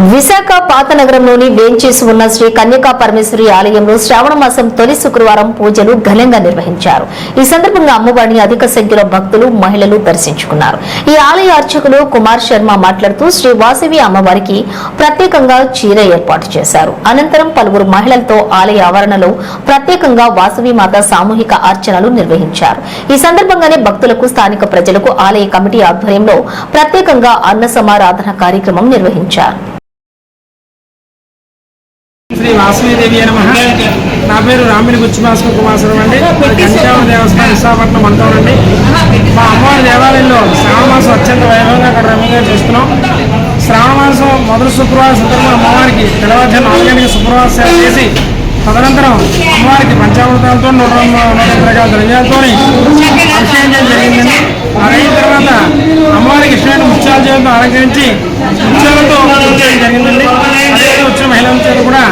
విశాఖ పాతనగరంలోని వేంచేసి ఉన్న శ్రీ కన్యకా పరమేశ్వరి ఆలయంలో శ్రావణ మాసం తొలి శుక్రవారం పూజలు ఘనంగా నిర్వహించారు. ఈ సందర్భంగా అమ్మవారిని అధిక సంఖ్యలో భక్తులు మహిళలు దర్శించుకున్నారు. ఈ ఆలయ అర్చకులు కుమార్ శర్మ మాట్లాడుతూ శ్రీ వాసవి అమ్మవారికి ప్రత్యేకంగా చీర ఏర్పాటు చేశారు. అనంతరం పలువురు మహిళలతో ఆలయ ఆవరణలో ప్రత్యేకంగా వాసవి మాత సామూహిక అర్చనలు నిర్వహించారు. ఈ సందర్భంగానే భక్తులకు స్థానిక ప్రజలకు ఆలయ కమిటీ ఆధ్వర్యంలో ప్రత్యేకంగా అన్న సమారాధన కార్యక్రమం నిర్వహించారు. శ్రీ వాసవీదేవి నమః. నా పేరు రామిని గుచ్చిభాస్కర్ కుమార్ అండి. గంజామ దేవస్థానం విశాఖపట్నం అంటారండి. మా అమ్మవారి దేవాలయంలో శ్రావణ మాసం అత్యంత వైభవంగా అక్కడ రమ్యంగా చేస్తున్నాం. శ్రావణ మాసం మొదటి శుక్రవారం సందర్భంగా అమ్మవారికి తెల్లవారుజాము 4 గంటలకు శుక్రవార సేవ చేసి తదనంతరం అమ్మవారికి పంచామృతాలతో 102 రకాల ద్రవ్యాలతో అభిషేకం చేయడం జరిగిందండి. అయిన తర్వాత అమ్మవారికి ఇష్టమైన ముత్యాల చేతులతో అలంకరించి ముత్యాలతో పూజ చేయడం జరిగిందండి. అదే వచ్చిన మహిళల చేత కూడా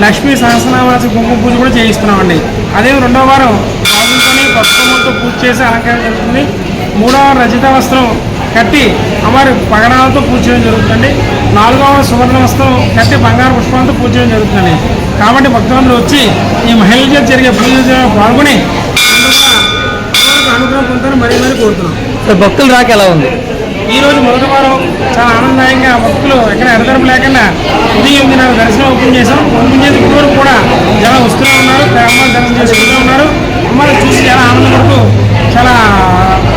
లక్ష్మీ సహస్రనామాస కుంకుమ పూజ కూడా చేయిస్తున్నామండి. అదే 2వ వారం రాజులతో పసుపుతో పూజ చేసి అలంకరణ జరుగుతుంది. 3వ రజిత వస్త్రం కట్టి అమ్మవారి పగడాలతో పూజ చేయడం జరుగుతుంది. 4వ సువర్ణ వస్త్రం కట్టి బంగారు పుష్పాలతో పూజ చేయడం జరుగుతుంది. కాబట్టి భక్తులందరూ వచ్చి ఈ మహిళల చేత జరిగే పూజ పాల్గొని అనుగ్రహం పొందుతారు మరీ కోరుతున్నాం. భక్తులు రాక ఎలా ఉంది? ఈరోజు మొదటి వారం చాలా ఆనందదాయంగా భక్తులు ఎక్కడ ఎడతెరపు లేకుండా ఉదయం 8:30 దర్శనం ఓపెన్ చేసాం. ఓపెన్ చేసి ఇప్పటివరకు కూడా జనం వస్తూనే ఉన్నారు. అమ్మవారి దర్శనం చేసుకుంటూ ఉన్నారు. అమ్మవారిని చూసి చాలా ఆనందపడుతూ చాలా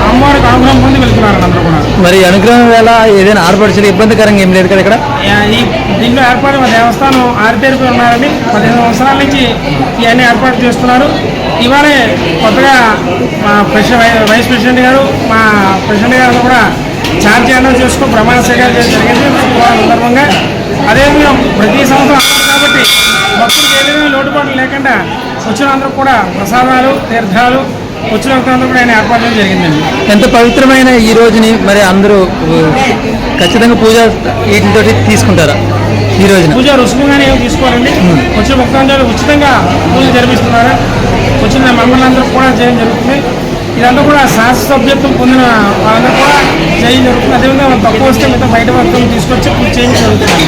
అమ్మవారికి అనుగ్రహం పొంది వెళ్తున్నారు అందరూ కూడా. మరి అనుగ్రహం వేళ ఏదైనా ఆర్పరిచలు ఇబ్బందికరంగా ఏం లేదు కదా ఇక్కడ? ఈ దీంట్లో ఏర్పాటు మా దేవస్థానం ఆరితేరిపోయి ఉన్నారండి. 15 సంవత్సరాల నుంచి ఇవన్నీ ఏర్పాటు చేస్తున్నారు. ఇవాళే కొత్తగా మా వైస్ ప్రెసిడెంట్ గారు మా ప్రెసిడెంట్ గారు కూడా ఛార్జీ అనౌన్స్ చేసుకుని ప్రమాణ స్వీకారం చేయడం జరిగింది సందర్భంగా. అదేవిధంగా ప్రతి సంవత్సరం అన్నారు కాబట్టి భక్తులకు ఏ విధంగా లోటుపాట్లు లేకుండా వచ్చిన అందరూ కూడా ప్రసాదాలు తీర్థాలు వచ్చిన అందరూ కూడా ఆయన ఏర్పాటు చేయడం జరిగిందండి. ఎంత పవిత్రమైన ఈ రోజుని మరి అందరూ ఖచ్చితంగా పూజ వీటితో తీసుకుంటారా? ఈ రోజున పూజ రుసుముగానే తీసుకోవాలండి. వచ్చిన భక్తులందరూ ఉచితంగా పూజలు జరిపిస్తున్నారు. వచ్చిన మమ్మల్ని కూడా చేయడం జరుగుతుంది. ఇదంతా కూడా శాస్త్ర సభ్యత్వం పొందిన వాళ్ళందరూ కూడా చేయడం జరుగుతుంది. అదేవిధంగా తక్కువ వస్తే మిగతా బయట వర్గం తీసుకొచ్చి పూజ చేయడం జరుగుతుంది.